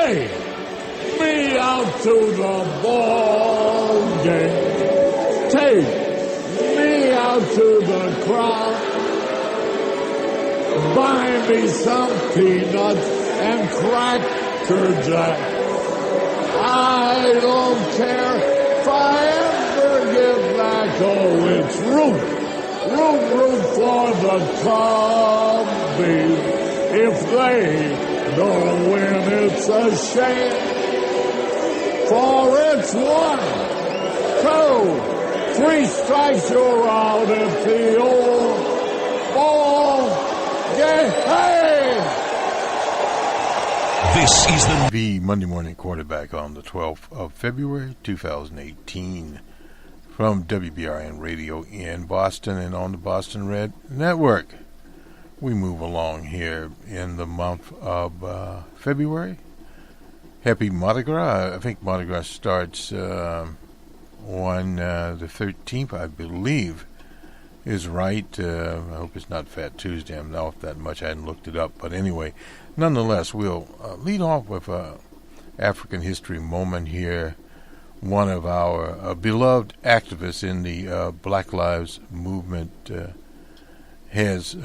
Take me out to the ball game. Take me out to the crowd. Buy me some peanuts and Cracker Jack. I don't care if I ever get back. Oh, it's root for the Cubbies. If they don't win, it's a shame. For it's 1, 2, 3 strikes, you're out at the old ball game. Hey! This is the Monday Morning Quarterback on the 12th of February, 2018, from WBRN Radio in Boston and on the Boston Red Network. We move along here in the month of February. Happy Mardi Gras. I think Mardi Gras starts on the 13th, I believe, is right. I hope it's not Fat Tuesday. I'm not off that much. I hadn't looked it up. But anyway, nonetheless, we'll lead off with a African history moment here. One of our beloved activists in the Black Lives Movement has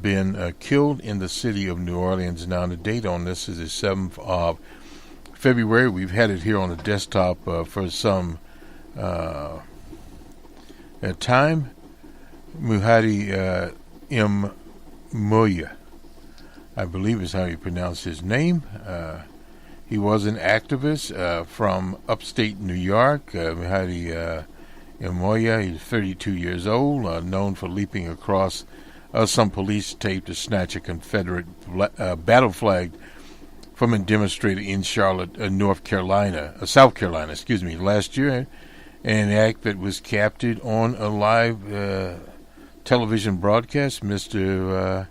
been killed in the city of New Orleans. Now, the date on this is the 7th of February. We've had it here on the desktop for some time. Muhadi M. Moya, I believe is how you pronounce his name. He was an activist from upstate New York. Muhadi M. Moya, he's 32 years old, known for leaping across some police tape to snatch a Confederate battle flag from a demonstrator in Charlotte, South Carolina, last year. An act that was captured on a live television broadcast. Mr.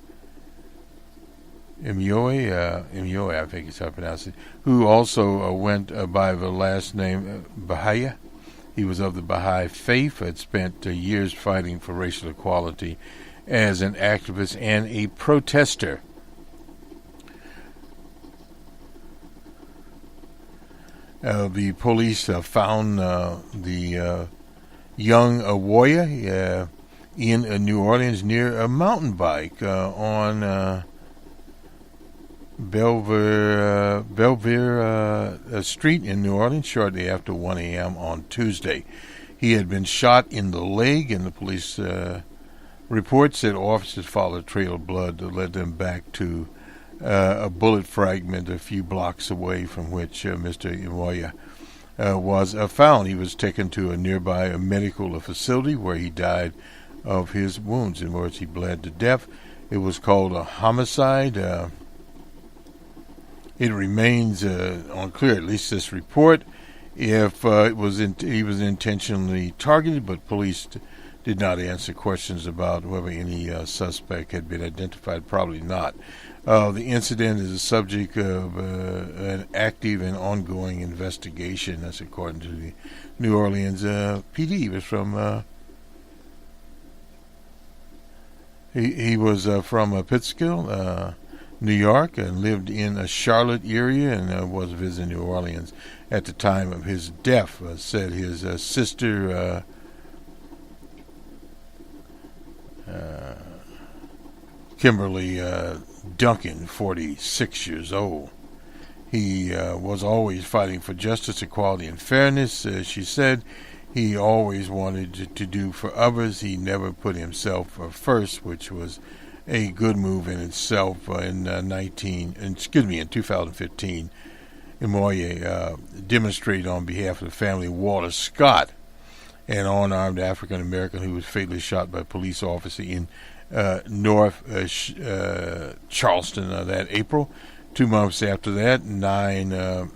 Imyoe, I think is how I pronounce it, who also went by the last name Bahia. He was of the Baha'i faith, had spent years fighting for racial equality as an activist and a protester. The police found the young warrior in New Orleans near a mountain bike on Belvedere Street in New Orleans shortly after 1 a.m. on Tuesday. He had been shot in the leg, and the police report said officers followed a trail of blood that led them back to a bullet fragment a few blocks away from which Mr. Imoya was found. He was taken to a nearby medical facility where he died of his wounds, in words, he bled to death. It was called a homicide. It remains unclear, at least this report, if he was intentionally targeted, but police did not answer questions about whether any suspect had been identified. Probably not. The incident is the subject of an active and ongoing investigation. That's according to the New Orleans PD. He was from he was from Pittsfield, New York, and lived in a Charlotte area and was visiting New Orleans at the time of his death. Said his sister Kimberly Duncan, 46 years old. He was always fighting for justice, equality, and fairness. She said he always wanted to do for others. He never put himself first, which was a good move in itself. In 2015, Imoye demonstrated on behalf of the family of Walter Scott, an unarmed African American who was fatally shot by a police officer in North Charleston that April. 2 months after that, 9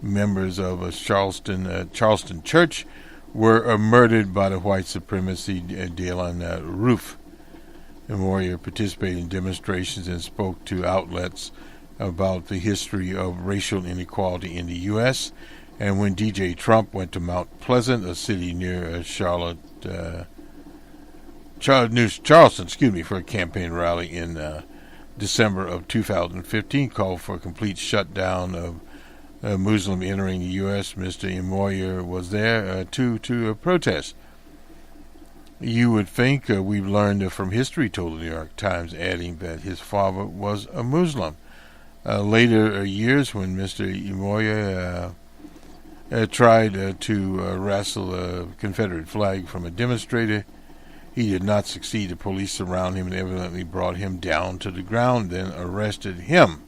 members of a Charleston church were murdered by the white supremacy Dylan Roof. The warrior participated in demonstrations and spoke to outlets about the history of racial inequality in the U.S. And when DJ Trump went to Mount Pleasant, a city near Charleston, for a campaign rally in December of 2015 called for a complete shutdown of Muslim entering the U.S. Mr. Imoya was there to protest. You would think we've learned from history, told the New York Times, adding that his father was a Muslim. Later years, when Mr. Imoya tried to wrestle a Confederate flag from a demonstrator, he did not succeed. The police surrounded him and evidently brought him down to the ground, then arrested him.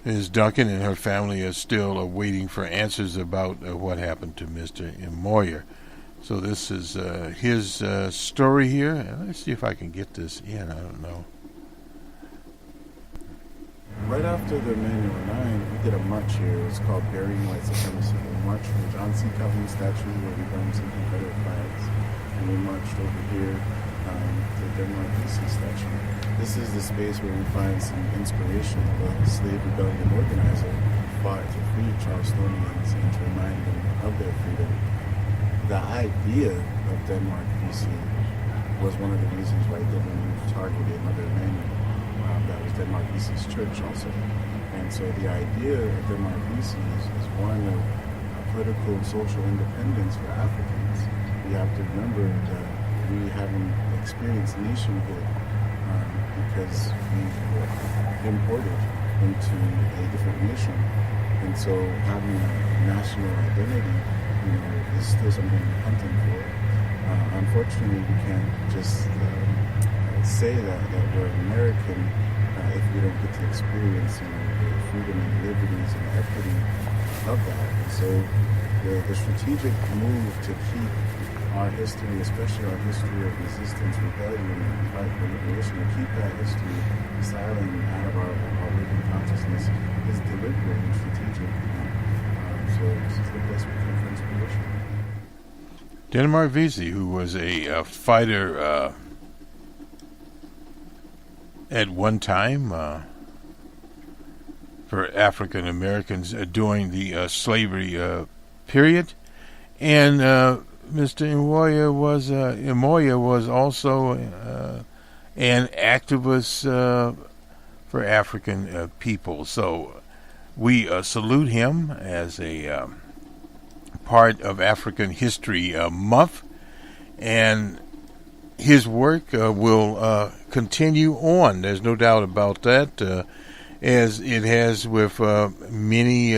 Ms. Duncan and her family are still waiting for answers about what happened to Mr. Imoya. So this is his story here. Let's see if I can get this in. I don't know. Right after the Manual 9, we did a march here. It was called Burying White Supremacy. We marched from John C. Calhoun's statue where we burned some Confederate flags. And we marched over here to the Denmark PC statue. This is the space where we find some inspiration of a slave rebellion organizer who fought to free Charlestonians and to remind them of their freedom. The idea of Denmark PC was one of the reasons why Denmark targeted another manual. That was Denmark BC's church also. And so the idea of Denmark BC is one of political and social independence for Africans. We have to remember that we haven't experienced nationhood because we were imported into a different nation. And so having a national identity, is still something we're hunting for. Unfortunately, we can't just say that we're American if we don't get to experience the freedom and liberties and equity of that. And so the strategic move to keep our history, especially our history of resistance, rebellion, and fight for liberation, to keep that history silent out of our living consciousness is deliberate and strategic. So this is the best we can for inspiration. Denmark Vesey, who was a fighter at one time for African Americans during the slavery period, and Mr. Imoya was also an activist for African people. So we salute him as a part of African History Month, and his work will continue on. There's no doubt about that, as it has with many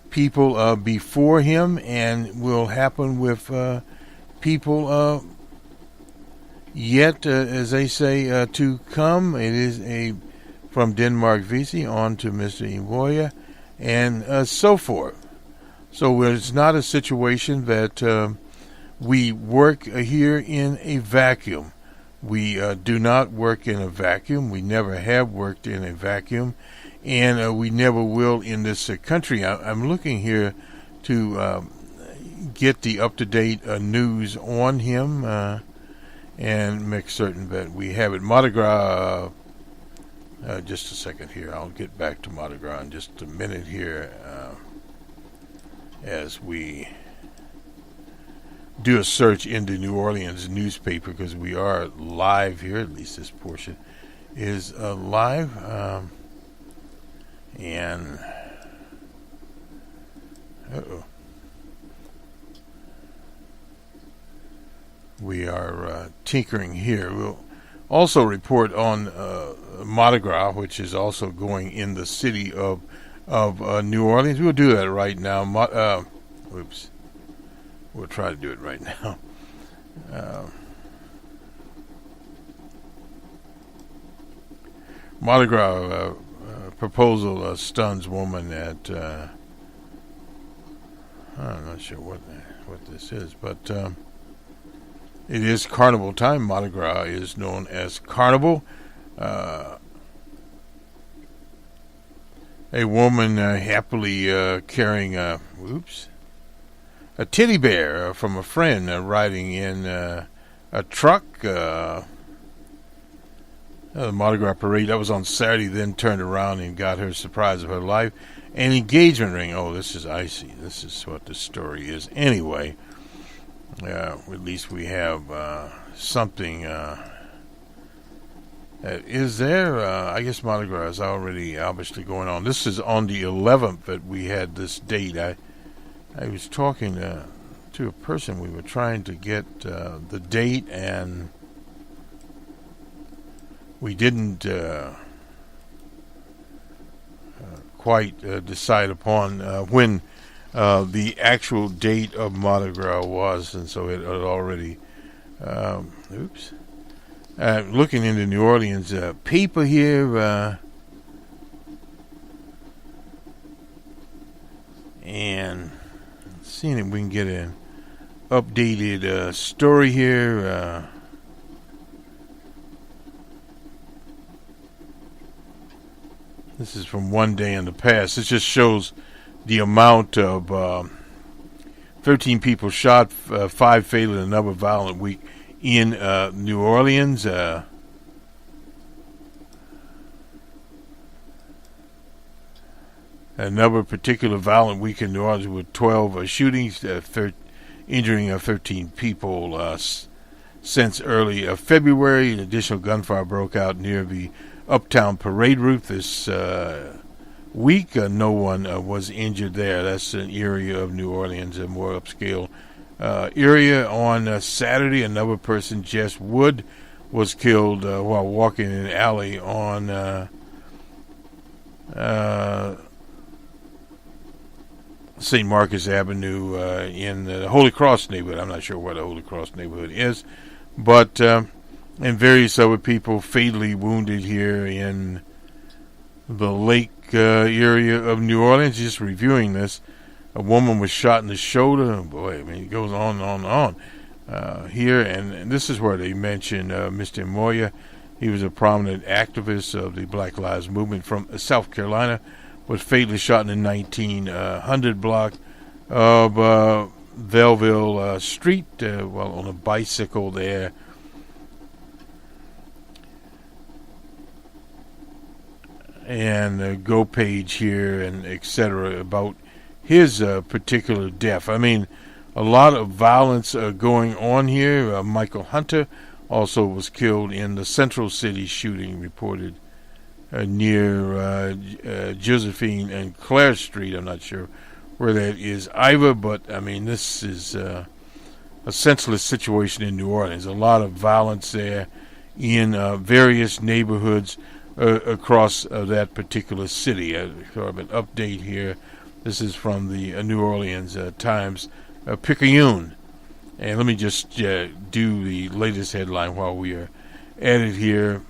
people before him, and will happen with people yet, as they say, to come. It is from Denmark Vesey on to Mr. Imoya, and so forth. So it's not a situation that we work here in a vacuum. We do not work in a vacuum. We never have worked in a vacuum, and we never will in this country. I'm looking here to get the up-to-date news on him and make certain that we have it. Mardi Gras, just a second here. I'll get back to Mardi Gras in just a minute here as we do a search in the New Orleans newspaper, because we are live here. At least this portion is live, and we are tinkering here. We'll also report on Mardi Gras, which is also going in the city of New Orleans. We'll do that right now. We'll try to do it right now. Mardi Gras proposal stuns woman at I'm not sure what this is, but it is carnival time. Mardi Gras is known as Carnival. A woman happily carrying a teddy bear from a friend riding in a truck. The Mardi Gras parade, that was on Saturday, then turned around and got her surprise of her life. An engagement ring. Oh, this is icy. This is what the story is. Anyway, at least we have something is there. I guess Mardi Gras is already obviously going on. This is on the 11th that we had this date. I was talking to a person. We were trying to get the date, and we didn't quite decide upon when the actual date of Mardi Gras was, and so it had already looking into New Orleans paper here, and seeing if we can get an updated story here. This is from one day in the past. It just shows the amount of 13 people shot, 5 fatal, and another violent week in New Orleans. Another particular violent week in New Orleans with 12 shootings, injuring 13 people since early February. An additional gunfire broke out near the Uptown Parade route this week. No one was injured there. That's an area of New Orleans, a more upscale area. On Saturday, another person, Jess Wood, was killed while walking in an alley on St. Marcus Avenue in the Holy Cross neighborhood. I'm not sure what the Holy Cross neighborhood is, but and various other people fatally wounded here in the lake area of New Orleans. Just reviewing this, a woman was shot in the shoulder. Oh boy, I mean, it goes on and on here, and this is where they mentioned Mr. Moya. He was a prominent activist of the Black Lives Movement from South Carolina, was fatally shot in the 1900 block of Belleville Street while on a bicycle there. And Go page here and etc. about his particular death. I mean, a lot of violence going on here. Michael Hunter also was killed in the Central City shooting reported near Josephine and Clare Street. I'm not sure where that is either, but I mean, this is a senseless situation in New Orleans. A lot of violence there in various neighborhoods across that particular city. Sort of an update here. This is from the New Orleans Times Picayune. And let me just do the latest headline while we are at it here.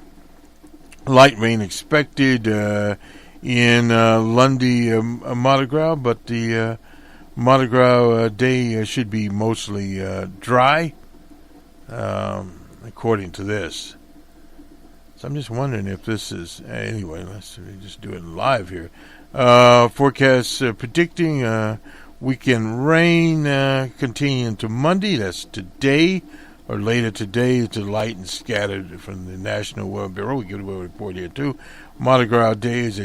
Light rain expected in Lundy Mardi Gras, but the Mardi Gras day should be mostly dry, according to this. So I'm just wondering if this is... Anyway, let's just do it live here. Forecast predicting weekend rain continuing to Monday. That's today, or later today, to light and scattered from the National Weather Bureau. We get a weather report here, too. Mardi Gras day is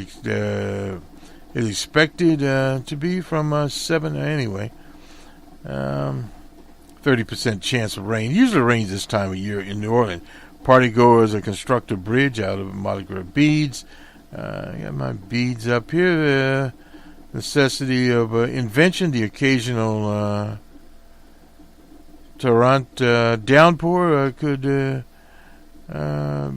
expected to be from 7... Anyway, 30% chance of rain. Usually rains this time of year in New Orleans. Partygoers construct a bridge out of Mardi Gras beads. I got my beads up here. Necessity of invention. The occasional torrent downpour could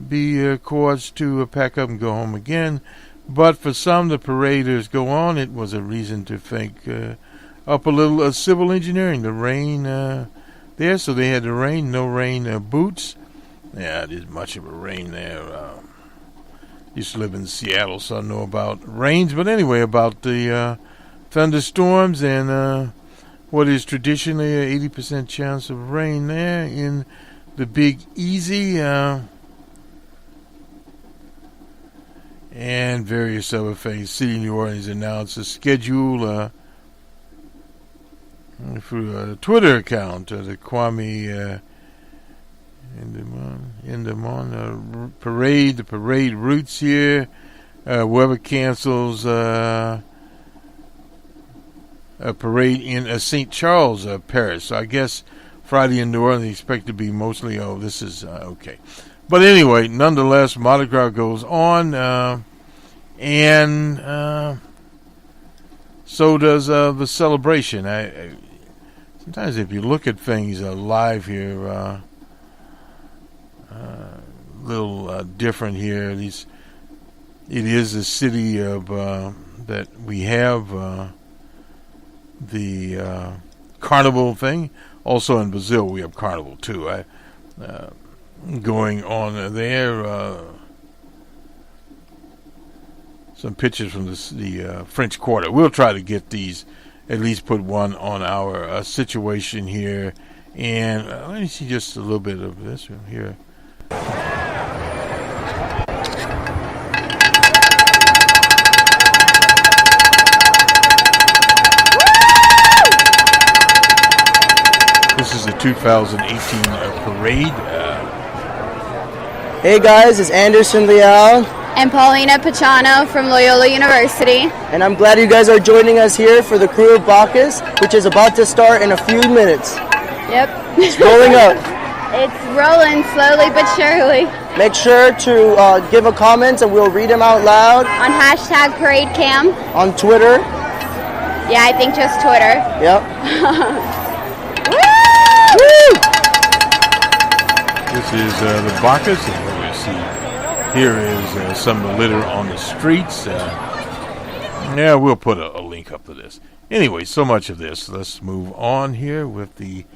be cause to pack up and go home again. But for some, the paraders go on. It was a reason to think up a little civil engineering. The rain there, so they had the rain. No rain boots. Yeah, it is much of a rain there. Used to live in Seattle, so I know about rains. But anyway, about the thunderstorms and what is traditionally an 80% chance of rain there in the Big Easy. And various other things. City of New Orleans announced a schedule through a Twitter account, the Kwame in the parade, the parade routes here. Weather cancels a parade in St. Charles Parish. So I guess Friday in New Orleans expect to be mostly. Oh, this is okay. But anyway, nonetheless, Mardi Gras goes on, and so does the celebration. Sometimes if you look at things live here, a little different here. It is a city of that we have the carnival thing. Also in Brazil, we have carnival too. Going on there. Some pictures from the French Quarter. We'll try to get these, at least put one on our situation here. And let me see just a little bit of this here. This is the 2018 parade. Hey guys, it's Anderson Leal and Paulina Pachano from Loyola University. And I'm glad you guys are joining us here for the Crew of Bacchus, which is about to start in a few minutes. Yep. It's rolling up. It's rolling slowly but surely. Make sure to give a comment and we'll read them out loud. On hashtag ParadeCam. On Twitter. Yeah, I think just Twitter. Yep. Woo! This is the Bacchus, and what we see here is some of the litter on the streets. Yeah, we'll put a link up to this. Anyway, so much of this. Let's move on here with the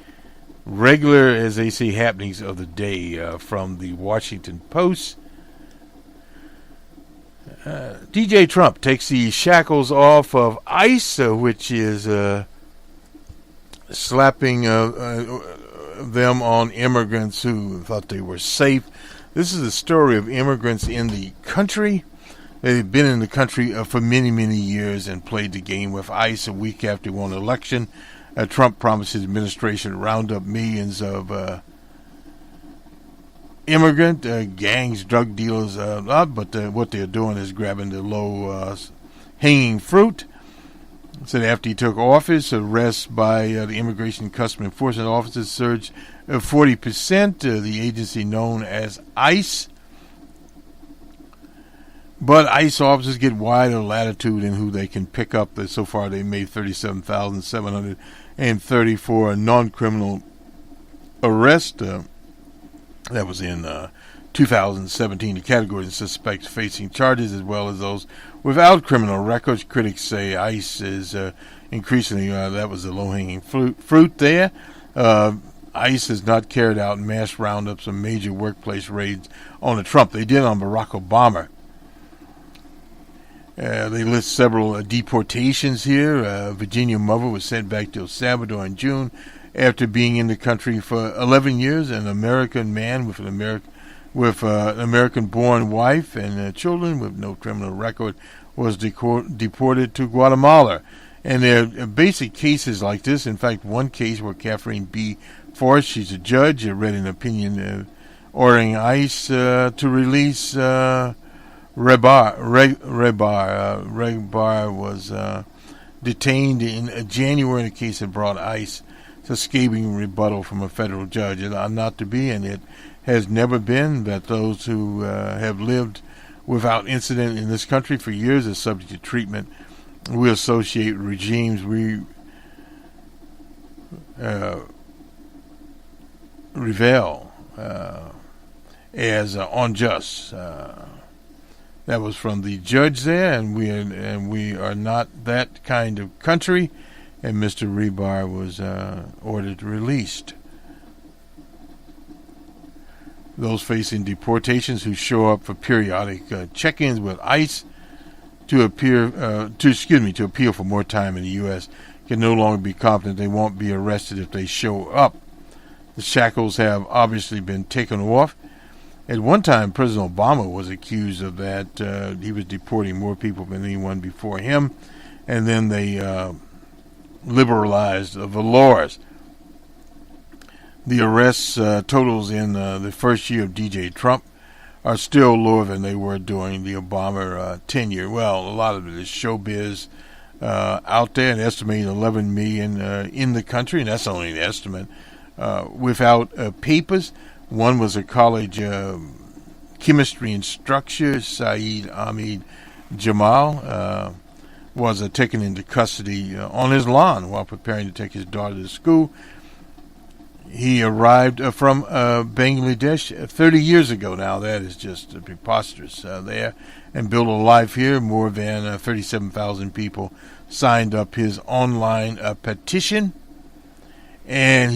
regular, as they say, happenings of the day from the Washington Post. DJ Trump takes the shackles off of ICE, which is slapping them on immigrants who thought they were safe. This is the story of immigrants in the country. They've been in the country for many, many years and played the game with ICE. A week after he won the election, Trump promised his administration to round up millions of immigrant gangs, drug dealers, but what they're doing is grabbing the low-hanging fruit. Said after he took office, arrests by the Immigration and Customs Enforcement officers surged 40%, the agency known as ICE. But ICE officers get wider latitude in who they can pick up. So far, they made 37,734 non-criminal arrests. That was in 2017. The categories of suspects facing charges as well as those without criminal records. Critics say ICE is increasingly, that was the low-hanging fruit there. ICE has not carried out mass roundups or major workplace raids on Trump. They did on Barack Obama. They list several deportations here. Virginia mother was sent back to El Salvador in June after being in the country for 11 years. An American man with an American-born wife and children with no criminal record was deported to Guatemala. And there are basic cases like this. In fact, one case where Catherine B. Forrest, she's a judge, read an opinion ordering ICE to release Rebar. Rebar was detained in January in a case that brought ICE to escaping rebuttal from a federal judge. It ought not to be, and it has never been, that those who have lived without incident in this country for years are subject to treatment we associate regimes we reveal as unjust. That was from the judge there, and we are not that kind of country. And Mr. Rebar was ordered released. Those facing deportations who show up for periodic check-ins with ICE to appeal for more time in the U.S. can no longer be confident they won't be arrested if they show up. The shackles have obviously been taken off. At one time, President Obama was accused of that. He was deporting more people than anyone before him, and then they liberalized the laws. The arrests totals in the first year of DJ Trump are still lower than they were during the Obama tenure. Well, a lot of it is showbiz out there, an estimated 11 million in the country, and that's only an estimate, without papers. One was a college chemistry instructor Saeed Ahmed Jamal was taken into custody on his lawn while preparing to take his daughter to school. He arrived from Bangladesh 30 years ago now. That is just preposterous there. And built a life here. More than 37,000 people signed up his online petition. And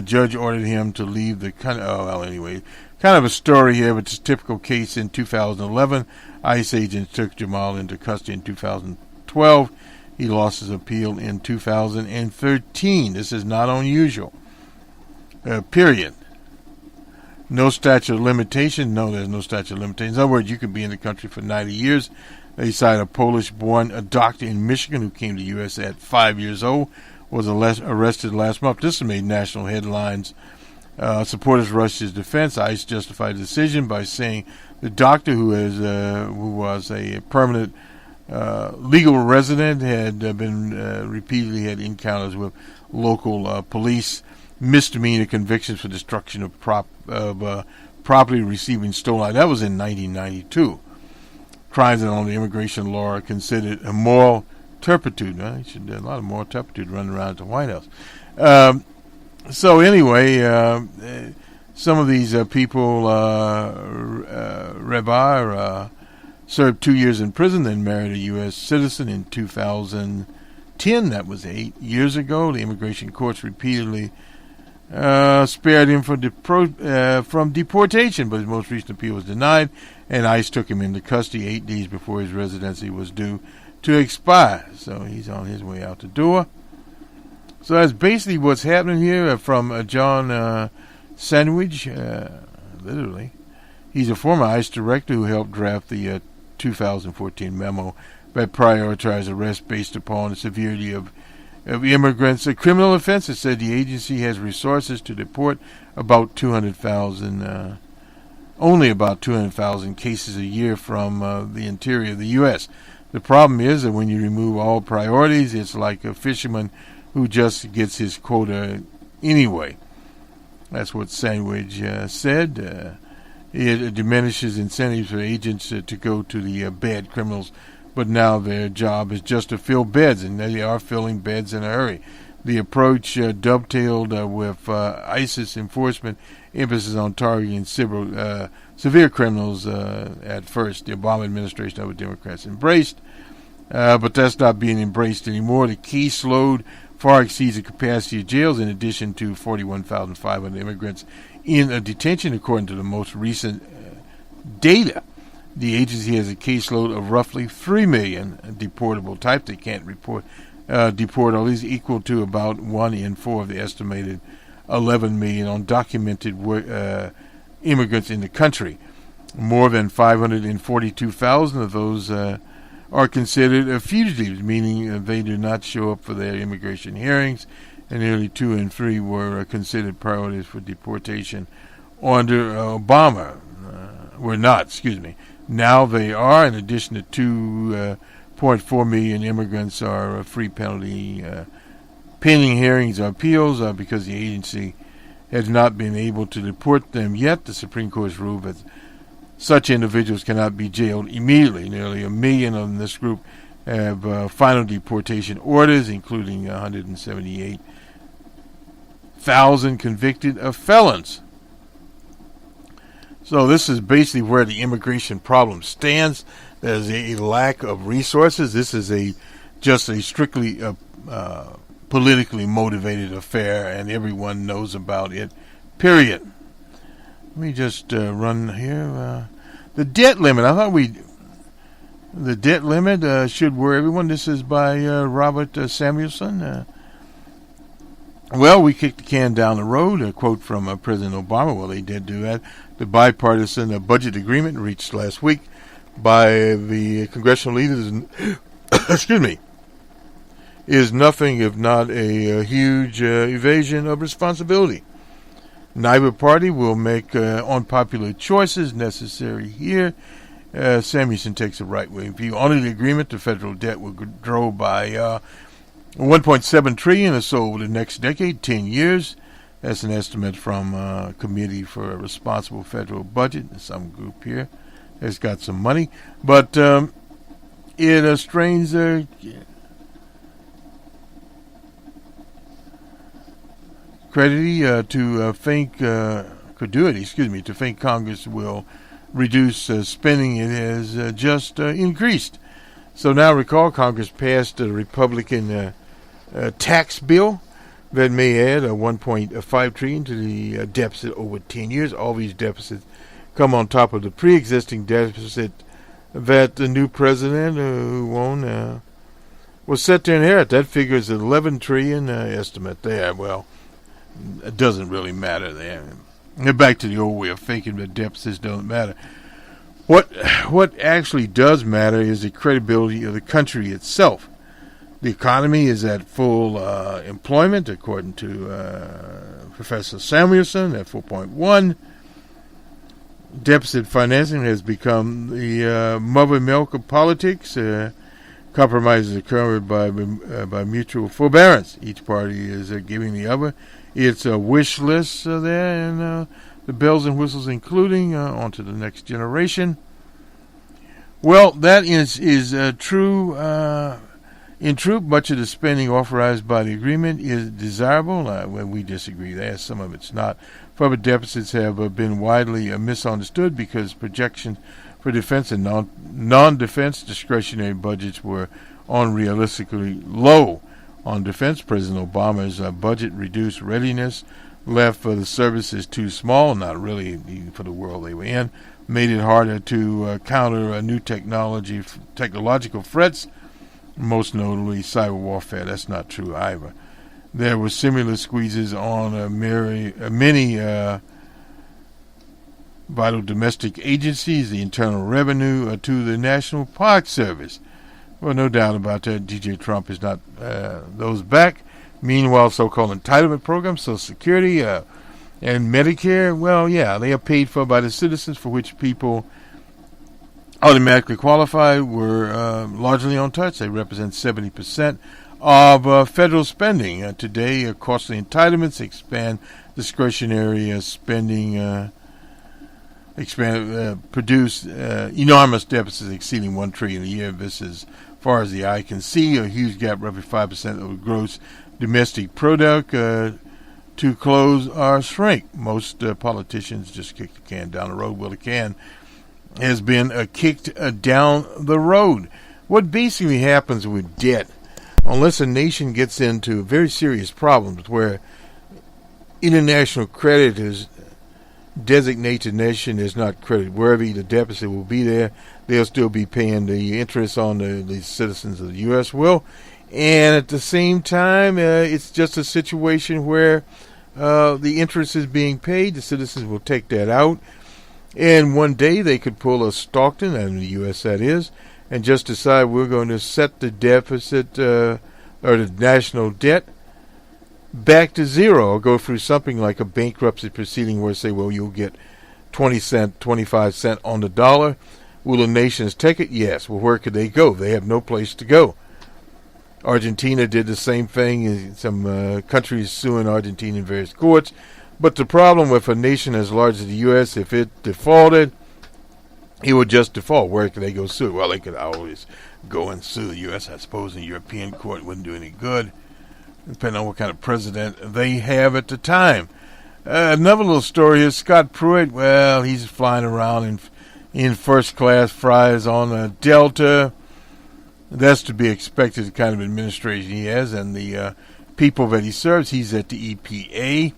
judge ordered him to leave the country. Oh, well, anyway. Kind of a story here, but it's a typical case in 2011. ICE agents took Jamal into custody in 2012. He lost his appeal in 2013. This is not unusual. Period. No statute of limitation. No, there's no statute of limitations. In other words, you can be in the country for 90 years. They cite a Polish-born doctor in Michigan who came to the U.S. at 5 years old, was arrested last month. This has made national headlines. Supporters rushed his defense. ICE justified the decision by saying the doctor, who was a permanent legal resident, had been repeatedly had encounters with local police. Misdemeanor convictions for destruction of property receiving stolen. That was in 1992. Crimes that under immigration law are considered a moral turpitude. He should have a lot of moral turpitude running around at the White House. So anyway, some of these people, Rebar, served 2 years in prison, then married a U.S. citizen in 2010. That was 8 years ago. The immigration courts repeatedly spared him from deportation, but his most recent appeal was denied, and ICE took him into custody 8 days before his residency was due to expire. So he's on his way out the door. So that's basically what's happening here from John Sandwich, literally. He's a former ICE director who helped draft the 2014 memo that prioritized arrests based upon the severity of immigrants' criminal offenses. Said the agency has resources to deport about 200,000, only about 200,000 cases a year from the interior of the U.S. The problem is that when you remove all priorities, it's like a fisherman who just gets his quota anyway. That's what Sandwich said. It diminishes incentives for agents to go to the bad criminals, but now their job is just to fill beds, and they are filling beds in a hurry. The approach dovetailed with ISIS enforcement emphasis on targeting severe criminals at first. The Obama administration, other Democrats embraced, but that's not being embraced anymore. The caseload far exceeds the capacity of jails, in addition to 41,500 immigrants in detention, according to the most recent data. The agency has a caseload of roughly 3 million deportable type. They can't deport all these, equal to about 1 in 4 of the estimated 11 million undocumented immigrants in the country. More than 542,000 of those are considered fugitives, meaning they do not show up for their immigration hearings, and nearly 2 in 3 were considered priorities for deportation under Obama. Were not, excuse me. Now they are. In addition to 2.4 million immigrants are free penalty pending hearings or appeals because the agency has not been able to deport them yet. The Supreme Court's ruled that such individuals cannot be jailed immediately. Nearly 1 million of this group have final deportation orders, including 178,000 convicted felons. So this is basically where the immigration problem stands. There's a lack of resources. This is just a strictly politically motivated affair, and everyone knows about it, period. Let me just run here. The debt limit. I thought the debt limit should worry everyone. This is by Robert Samuelson. Well, we kicked the can down the road. A quote from President Obama. Well, they did do that. The bipartisan budget agreement reached last week by the congressional leaders, excuse me, is nothing if not a huge evasion of responsibility. Neither party will make unpopular choices necessary here. Samuelson takes a right-wing view. Under the agreement, the federal debt will grow by $1.7 trillion or so over the next decade, 10 years. That's an estimate from Committee for a Responsible Federal Budget. Some group here has got some money, but it strains credulity to think Congress will reduce spending. It has just increased. So now recall, Congress passed a Republican tax bill that may add $1.5 trillion to the deficit over 10 years. All these deficits come on top of the pre-existing deficit that the new president who won was set to inherit. That figure is $11 trillion estimate there. Well, it doesn't really matter there. Back to the old way of thinking that deficits don't matter. What actually does matter is the credibility of the country itself. The economy is at full employment, according to Professor Samuelson, at 4.1. Deficit financing has become the mother milk of politics. Compromises are covered by mutual forbearance. Each party is giving the other its wish list there, and the bells and whistles, including on to the next generation. Well, that is true. In truth, much of the spending authorized by the agreement is desirable. When we disagree there, some of it's not. Further deficits have been widely misunderstood because projections for defense and non-defense discretionary budgets were unrealistically low. On defense, President Obama's budget reduced readiness, left for the services too small, not really for the world they were in, made it harder to counter new technological threats, most notably cyber warfare. That's not true either. There were similar squeezes on many vital domestic agencies, the Internal Revenue to the National Park Service. Well, no doubt about that. DJ Trump is not those back. Meanwhile, so-called entitlement programs, Social Security and Medicare, well, yeah, they are paid for by the citizens, for which people automatically qualified were largely untouched. They represent 70% of federal spending. Today, costly entitlements expand discretionary spending, produce enormous deficits exceeding $1 trillion a year. This is, as far as the eye can see, a huge gap, roughly 5% of the gross domestic product to close or shrink. Most politicians just kick the can down the road. Well, the can has been kicked down the road. What basically happens with debt, unless a nation gets into very serious problems where international creditors designate the nation as not credit worthy, the deficit will be there. They'll still be paying the interest on the citizens of the U.S. will. And at the same time, it's just a situation where the interest is being paid. The citizens will take that out. And one day they could pull a Stockton, and the U.S. that is, and just decide we're going to set the deficit or the national debt back to zero, or go through something like a bankruptcy proceeding where say, well, you'll get 20 cents, 25 cents on the dollar. Will the nations take it? Yes. Well, where could they go? They have no place to go. Argentina did the same thing. Some countries suing Argentina in various courts. But the problem with a nation as large as the U.S., if it defaulted, it would just default. Where could they go sue? Well, they could always go and sue the U.S. I suppose in the European court wouldn't do any good, depending on what kind of president they have at the time. Another little story is Scott Pruitt. Well, he's flying around in first-class fries on a Delta. That's to be expected, the kind of administration he has, and the people that he serves. He's at the EPA.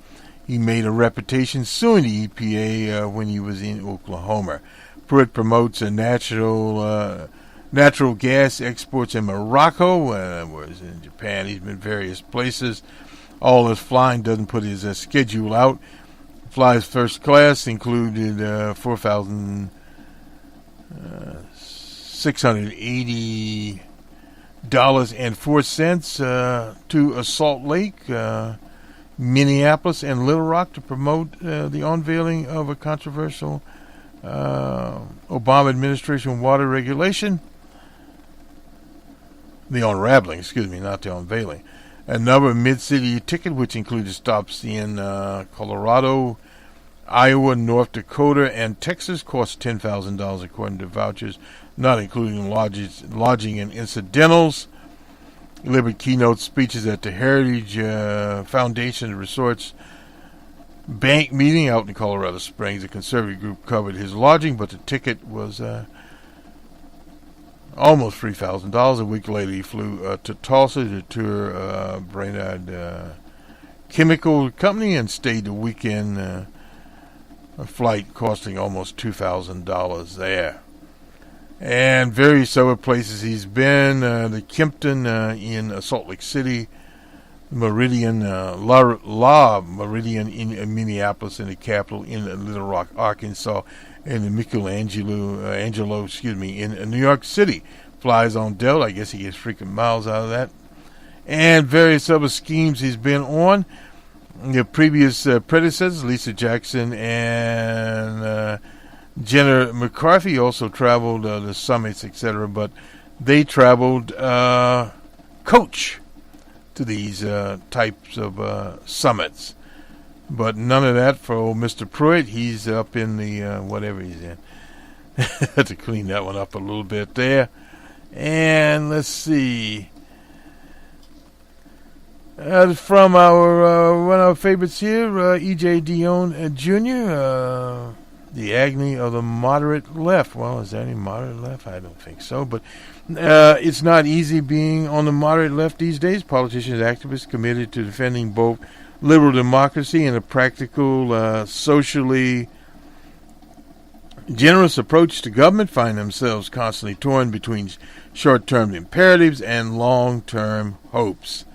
He made a reputation suing the EPA when he was in Oklahoma. Pruitt promotes a natural gas exports in Morocco. Was in Japan. He's been various places. All his flying, doesn't put his schedule out. Flies first class, included $4,680.04 to Salt Lake, Minneapolis, and Little Rock to promote the unveiling of a controversial Obama administration water regulation. The unraveling, not the unveiling. Another mid-city ticket, which included stops in Colorado, Iowa, North Dakota, and Texas, cost $10,000 according to vouchers, not including lodging and incidentals. Delivered keynote speeches at the Heritage Foundation Resorts Bank meeting out in Colorado Springs. A conservative group covered his lodging, but the ticket was almost $3,000. A week later, he flew to Tulsa to tour Brainerd Chemical Company and stayed the weekend, a flight costing almost $2,000 there. And various other places he's been, the Kimpton in Salt Lake City, Meridian, La Meridian in Minneapolis, and the Capitol in Little Rock, Arkansas, and the Michelangelo, in New York City. Flies on Delta. I guess he gets freaking miles out of that. And various other schemes he's been on. The previous predecessors, Lisa Jackson and Jenna McCarthy, also traveled the summits, etc., but they traveled coach to these types of summits. But none of that for old Mr. Pruitt. He's up in the whatever he's in. Had to clean that one up a little bit there. And let's see. From our one of our favorites here, E.J. Dion Jr., the agony of the moderate left. Well, is there any moderate left? I don't think so. But it's not easy being on the moderate left these days. Politicians and activists committed to defending both liberal democracy and a practical, socially generous approach to government find themselves constantly torn between short-term imperatives and long-term hopes.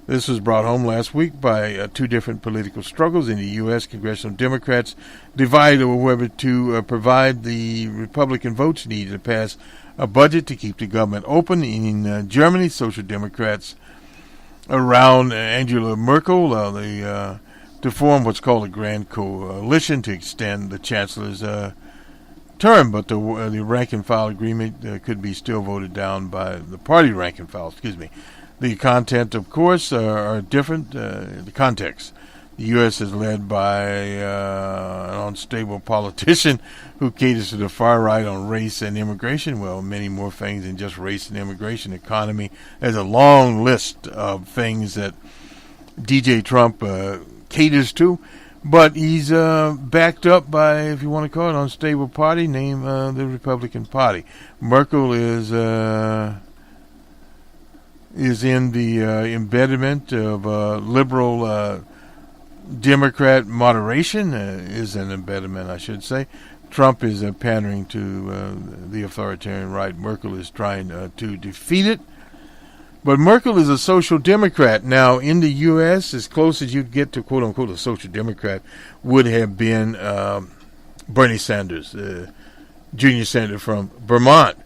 This was brought home last week by two different political struggles in the U.S. Congressional Democrats divided over whether to provide the Republican votes needed to pass a budget to keep the government open. In Germany, Social Democrats around Angela Merkel to form what's called a grand coalition to extend the chancellor's term, but the rank and file agreement could be still voted down by the party rank and file. The content, of course, are different. The context. The U.S. is led by an unstable politician who caters to the far right on race and immigration. Well, many more things than just race and immigration. Economy. There's a long list of things that DJ Trump caters to. But he's backed up by, if you want to call it, an unstable party named the Republican Party. Merkel is in the embedment of liberal Democrat moderation, is an embedment, I should say. Trump is pandering to the authoritarian right. Merkel is trying to defeat it. But Merkel is a social democrat. Now, in the U.S., as close as you get to quote-unquote a social democrat would have been Bernie Sanders, junior senator from Vermont.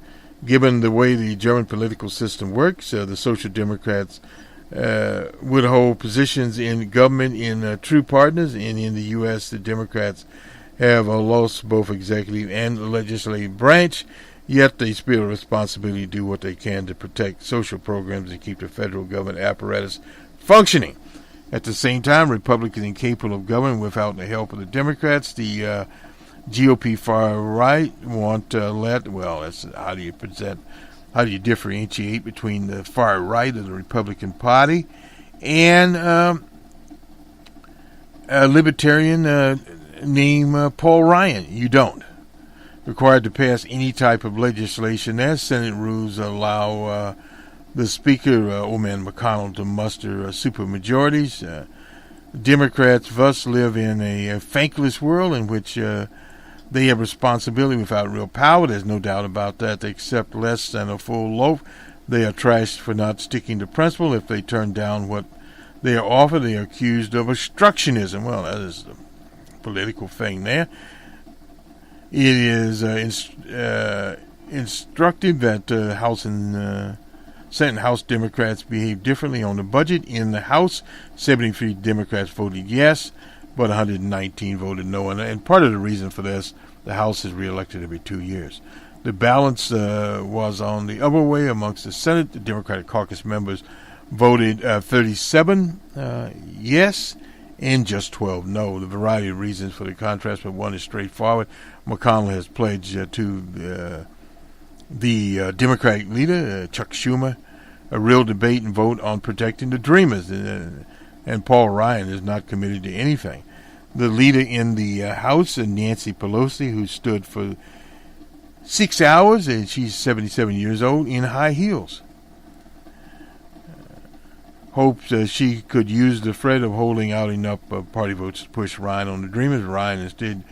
Given the way the German political system works, the Social Democrats would hold positions in government in true partners, and in the U.S., the Democrats have lost both executive and legislative branch, yet they feel a responsibility to do what they can to protect social programs and keep the federal government apparatus functioning. At the same time, Republicans are incapable of governing without the help of the Democrats. The GOP far right want to that's how do you differentiate between the far right of the Republican Party and a libertarian named Paul Ryan? You don't. Required to pass any type of legislation as Senate rules allow the Speaker, old man McConnell, to muster supermajorities. Democrats thus live in a thankless world in which they have responsibility without real power. There's no doubt about that. They accept less than a full loaf. They are trashed for not sticking to principle. If they turn down what they are offered, they are accused of obstructionism. Well, that is the political thing there. It is instructive that House and Senate and House Democrats behave differently on the budget. In the House, 73 Democrats voted yes, but 119 voted no. And part of the reason for this, the House is reelected every 2 years. The balance was on the other way amongst the Senate. The Democratic caucus members voted 37 yes and just 12 no. The variety of reasons for the contrast, but one is straightforward. McConnell has pledged to the Democratic leader, Chuck Schumer, a real debate and vote on protecting the Dreamers, and Paul Ryan is not committed to anything. The leader in the House, Nancy Pelosi, who stood for 6 hours, and she's 77 years old, in high heels, hoped she could use the threat of holding out enough party votes to push Ryan on the Dreamers. Ryan instead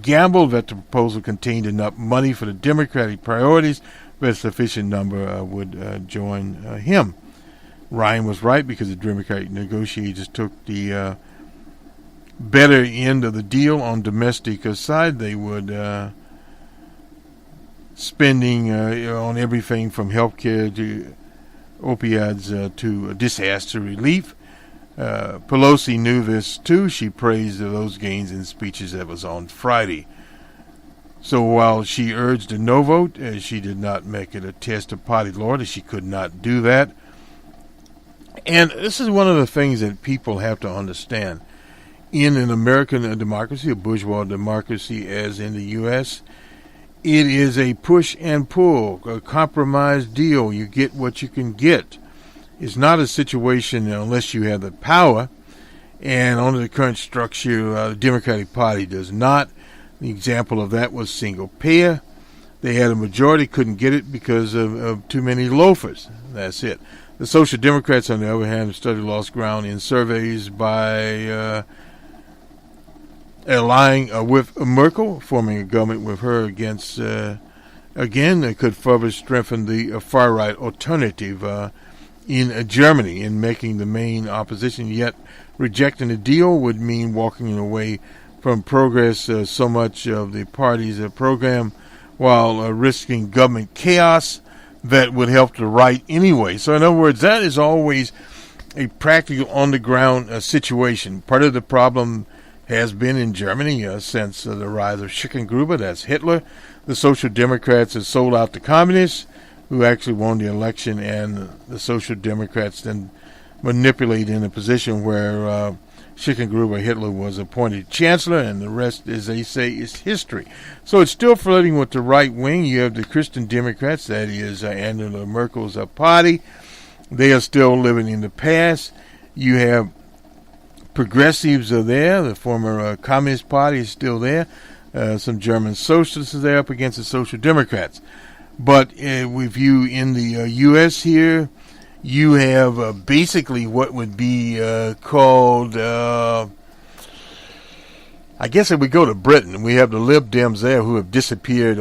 gambled that the proposal contained enough money for the Democratic priorities that a sufficient number would join him. Ryan was right because the Democratic negotiators took the better end of the deal on domestic side. They would spending on everything from health care to opioids to disaster relief. Pelosi knew this too. She praised those gains in speeches that was on Friday. So while she urged a no vote, she did not make it a test of party loyalty. She could not do that. And this is one of the things that people have to understand. In an American democracy, a bourgeois democracy as in the U.S., it is a push and pull, a compromise deal. You get what you can get. It's not a situation unless you have the power, and under the current structure, the Democratic Party does not. The example of that was single payer. They had a majority, couldn't get it because of too many loafers. That's it. The Social Democrats, on the other hand, have studied lost ground in surveys by allying with Merkel, forming a government with her against, again, it could further strengthen the far-right alternative in Germany in making the main opposition. Yet rejecting the deal would mean walking away from progress, so much of the party's program, while risking government chaos that would help the right anyway. So in other words, that is always a practical on-the-ground situation. Part of the problem has been in Germany since the rise of Schicklgruber, that's Hitler. The Social Democrats have sold out the communists, who actually won the election, and the Social Democrats then manipulate in a position where Schicklgruber, Hitler, was appointed chancellor, and the rest, as they say, is history. So it's still flirting with the right wing. You have the Christian Democrats, that is Angela Merkel's party. They are still living in the past. You have progressives are there. The former Communist Party is still there. Some German socialists are there up against the Social Democrats. But with you in the U.S. here, you have basically what would be called, I guess if we go to Britain, we have the Lib Dems there who have disappeared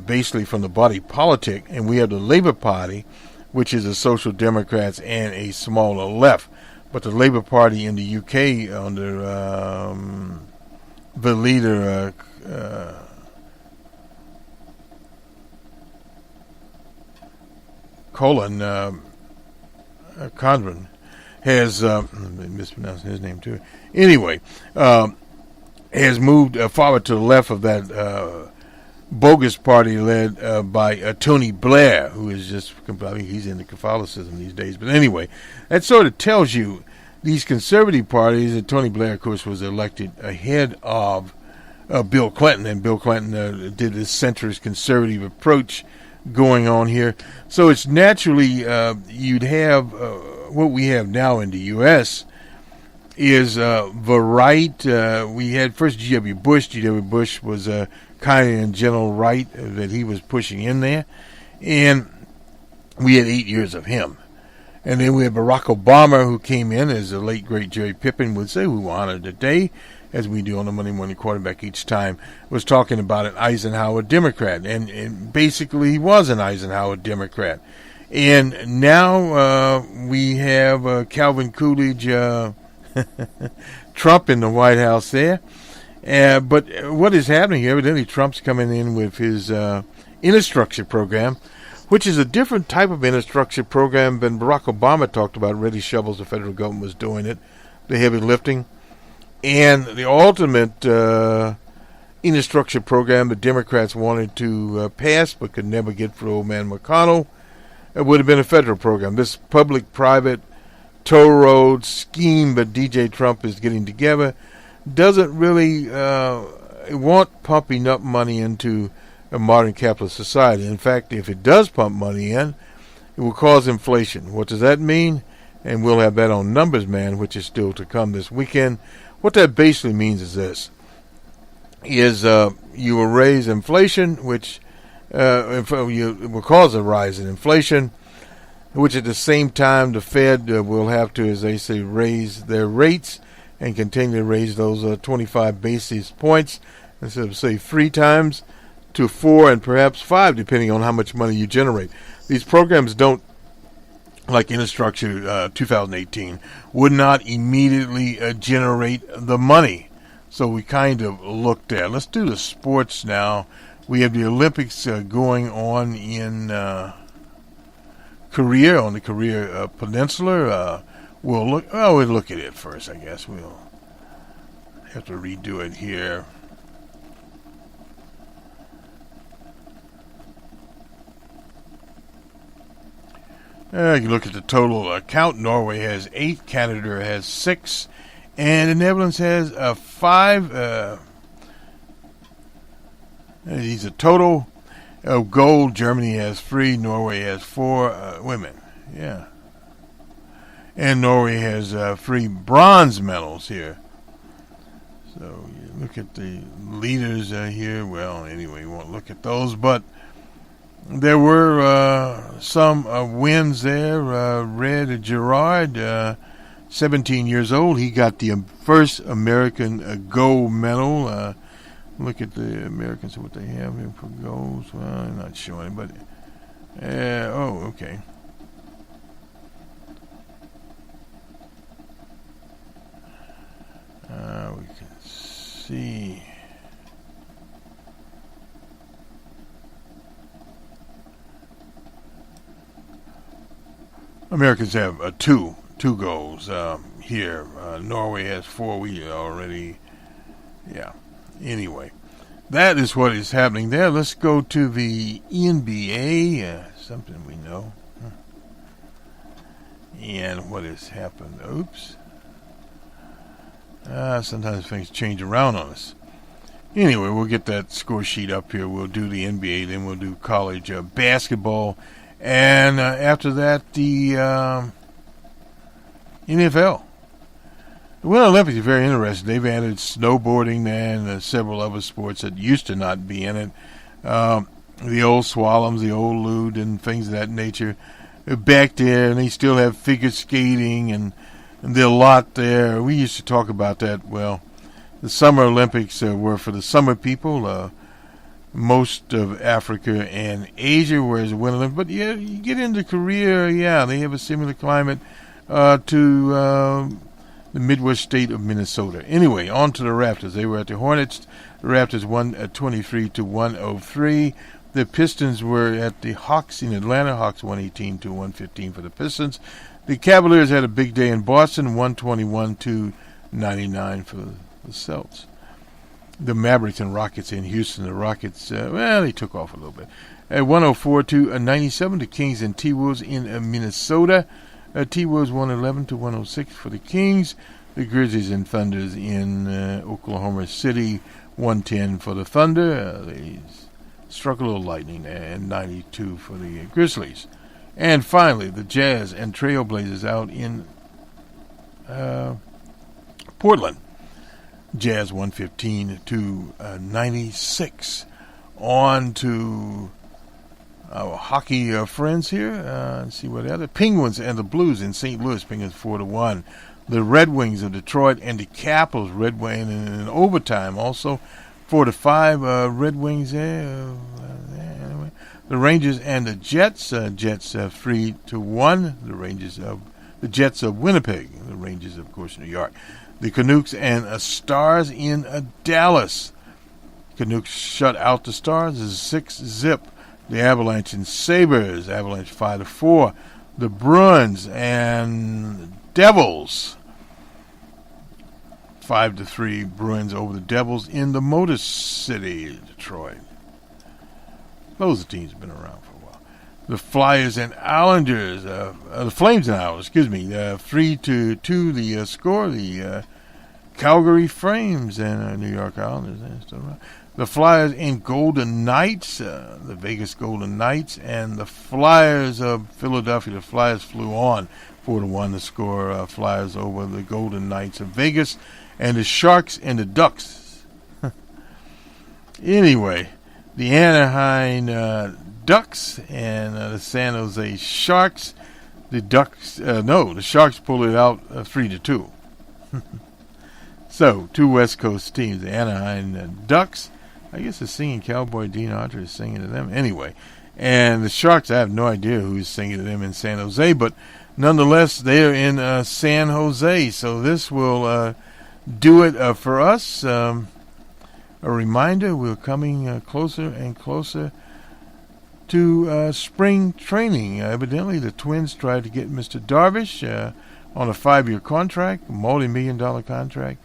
basically from the body politic, and we have the Labour Party, which is the Social Democrats and a smaller left. But the Labour Party in the UK under the leader Colin Condren has mispronouncing his name too. Anyway, has moved forward to the left of that bogus party led by Tony Blair, who is just, I mean, he's into Catholicism these days. But anyway, that sort of tells you these conservative parties, and Tony Blair, of course, was elected ahead of Bill Clinton, and Bill Clinton did this centrist conservative approach going on here. So it's naturally you'd have what we have now in the U.S. is the right. We had first G.W. Bush. G.W. Bush was kind of in general right that he was pushing in there, and we had 8 years of him. And then we had Barack Obama, who came in, as the late great Jerry Pippin would say, who honored today, as we do on the Monday Morning Quarterback each time, was talking about an Eisenhower Democrat. And basically he was an Eisenhower Democrat. And now we have Calvin Coolidge, Trump in the White House there. But what is happening here, evidently Trump's coming in with his infrastructure program, which is a different type of infrastructure program than Barack Obama talked about. Ready shovels, the federal government was doing it, the heavy lifting. And the ultimate infrastructure program the Democrats wanted to pass but could never get through old man McConnell, it would have been a federal program. This public-private toll road scheme that DJ Trump is getting together doesn't really want pumping up money into a modern capitalist society. In fact, if it does pump money in, it will cause inflation. What does that mean? And we'll have that on Numbers Man, which is still to come this weekend. What that basically means is this, is you will raise inflation, which will cause a rise in inflation, which at the same time the Fed will have to, as they say, raise their rates and continue to raise those 25 basis points instead of, say, 3 times to 4 and perhaps 5, depending on how much money you generate. These programs don't, like Infrastructure 2018, would not immediately generate the money. So we kind of looked at. Let's do the sports now. We have the Olympics going on in Korea, on the Korea Peninsula. We'll look at it first, I guess. We'll have to redo it here. You look at the total count. Norway has 8, Canada has 6, and the Netherlands has 5. These are total of gold. Germany has 3, Norway has 4 women. Yeah. And Norway has 3 bronze medals here. So you look at the leaders here. Well, anyway, you won't look at those, but there were some wins there. Red Gerard, 17 years old. He got the first American gold medal. Look at the Americans, what they have here for golds. Well, I'm not showing it, but okay. We can see. Americans have two goals here. Norway has 4. We already, yeah. Anyway, that is what is happening there. Let's go to the NBA, something we know. And what has happened. Oops. Sometimes things change around on us. Anyway, we'll get that score sheet up here. We'll do the NBA, then we'll do college basketball. And after that, the NFL. The Winter Olympics is very interesting. They've added snowboarding and several other sports that used to not be in it. The old slaloms, the old lude, and things of that nature are back there, and they still have figure skating and there's a lot there. We used to talk about that. Well, the Summer Olympics were for the summer people, most of Africa and Asia, whereas the Winter Olympics. But yeah, you get into Korea, yeah, they have a similar climate to the Midwest state of Minnesota. Anyway, on to the Raptors. They were at the Hornets. The Raptors won 23-103. The Pistons were at the Hawks in Atlanta. Hawks 118-115 for the Pistons. The Cavaliers had a big day in Boston, 121-99 for the Celtics. The Mavericks and Rockets in Houston. The Rockets, they took off a little bit. At 104-97, the Kings and T-Wolves in Minnesota. T-Wolves 111-106 for the Kings. The Grizzlies and Thunders in Oklahoma City, 110 for the Thunder. They struck a little lightning, and 92 for the Grizzlies. And finally, the Jazz and Trailblazers out in Portland. Jazz 115-96. On to our hockey friends here. Let's see what the other Penguins and the Blues in St. Louis. Penguins 4-1. The Red Wings of Detroit and the Capitals. Red Wings in overtime also 4-5. Red Wings there. Anyway, the Rangers and the Jets. Jets 3-1. The Jets of Winnipeg. The Rangers, of course, New York. The Canucks and Stars in Dallas. Canucks shut out the Stars. This is 6-0. The Avalanche and Sabres. Avalanche 5-4. The Bruins and Devils. 5-3. Bruins over the Devils in the Motor City, Detroit. Those are teams have been around for a while. The Flyers and Islanders, the Flames and Islanders, 3-2 the score. The Calgary Flames and New York Islanders. The Flyers and Golden Knights, the Vegas Golden Knights, and the Flyers of Philadelphia. The Flyers flew on 4-1 to score. Flyers over the Golden Knights of Vegas, and the Sharks and the Ducks. Anyway, the Anaheim Ducks and the San Jose Sharks. The Sharks pulled it out 3-2. So, two West Coast teams, the Anaheim Ducks. I guess the singing cowboy Dean Archer is singing to them. Anyway, and the Sharks, I have no idea who's singing to them in San Jose, but nonetheless, they're in San Jose. So this will do it for us. A reminder, we're coming closer and closer to spring training. Evidently, the Twins tried to get Mr. Darvish on a 5-year contract, a multi-million-dollar contract,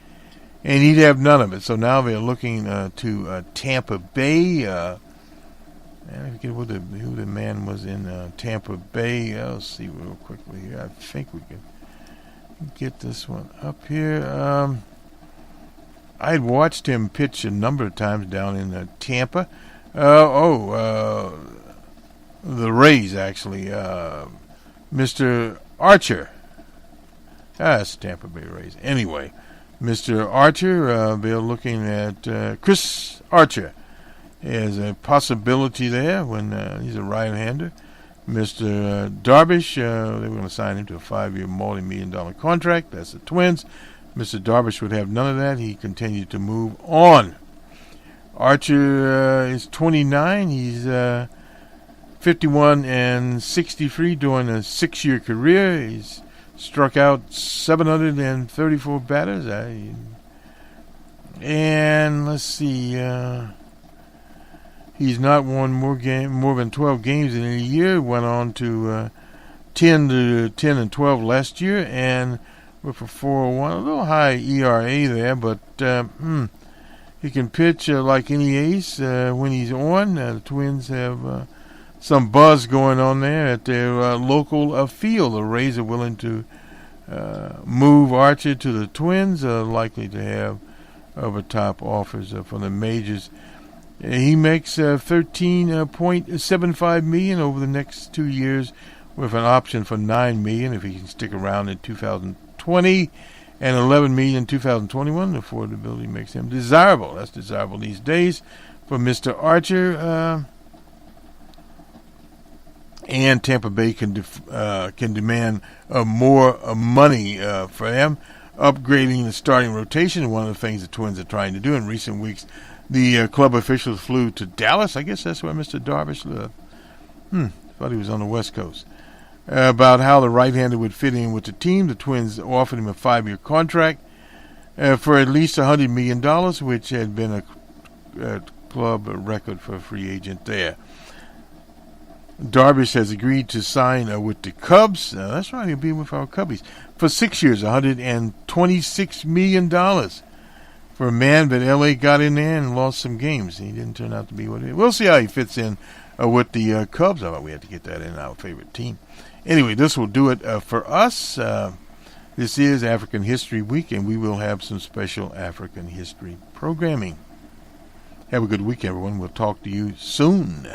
and he'd have none of it. So now they're looking to Tampa Bay. I forget who the man was in Tampa Bay. Let's see real quickly here. I think we can get this one up here. I'd watched him pitch a number of times down in Tampa. The Rays, actually. Mr. Archer. That's Tampa Bay Rays. Anyway, Mr. Archer, they're looking at Chris Archer as a possibility there when he's a right-hander. Mr. Darvish, they were going to sign him to a 5-year multi-million-dollar contract. That's the Twins. Mr. Darvish would have none of that. He continued to move on. Archer is 29. He's 51 and 63 during a 6-year career. He's struck out 734 batters. And let's see. He's not won more than 12 games in a year. Went on to 10 and 12 last year, and with a 4.01, a little high ERA there, but he can pitch like any ace when he's on. The Twins have some buzz going on there at their local field. The Rays are willing to move Archer to the Twins, likely to have over top offers from the majors. He makes $13.75 million over the next 2 years, with an option for $9 million if he can stick around in 2020, and $11 million in 2021. Affordability makes him desirable. That's desirable these days for Mr. Archer. And Tampa Bay can demand more money for them, upgrading the starting rotation. One of the things the Twins are trying to do in recent weeks. The club officials flew to Dallas. I guess that's where Mr. Darvish lived. Thought he was on the West Coast. About how the right-hander would fit in with the team. The Twins offered him a 5-year contract for at least $100 million, which had been a club record for a free agent there. Darvish has agreed to sign with the Cubs. That's right, he'll be with our Cubbies for 6 years, $126 million. For a man that L.A. got in there and lost some games. He didn't turn out to be what he is. We'll see how he fits in with the Cubs. We had to get that in our favorite team. Anyway, this will do it for us. This is African History Week, and we will have some special African history programming. Have a good week, everyone. We'll talk to you soon.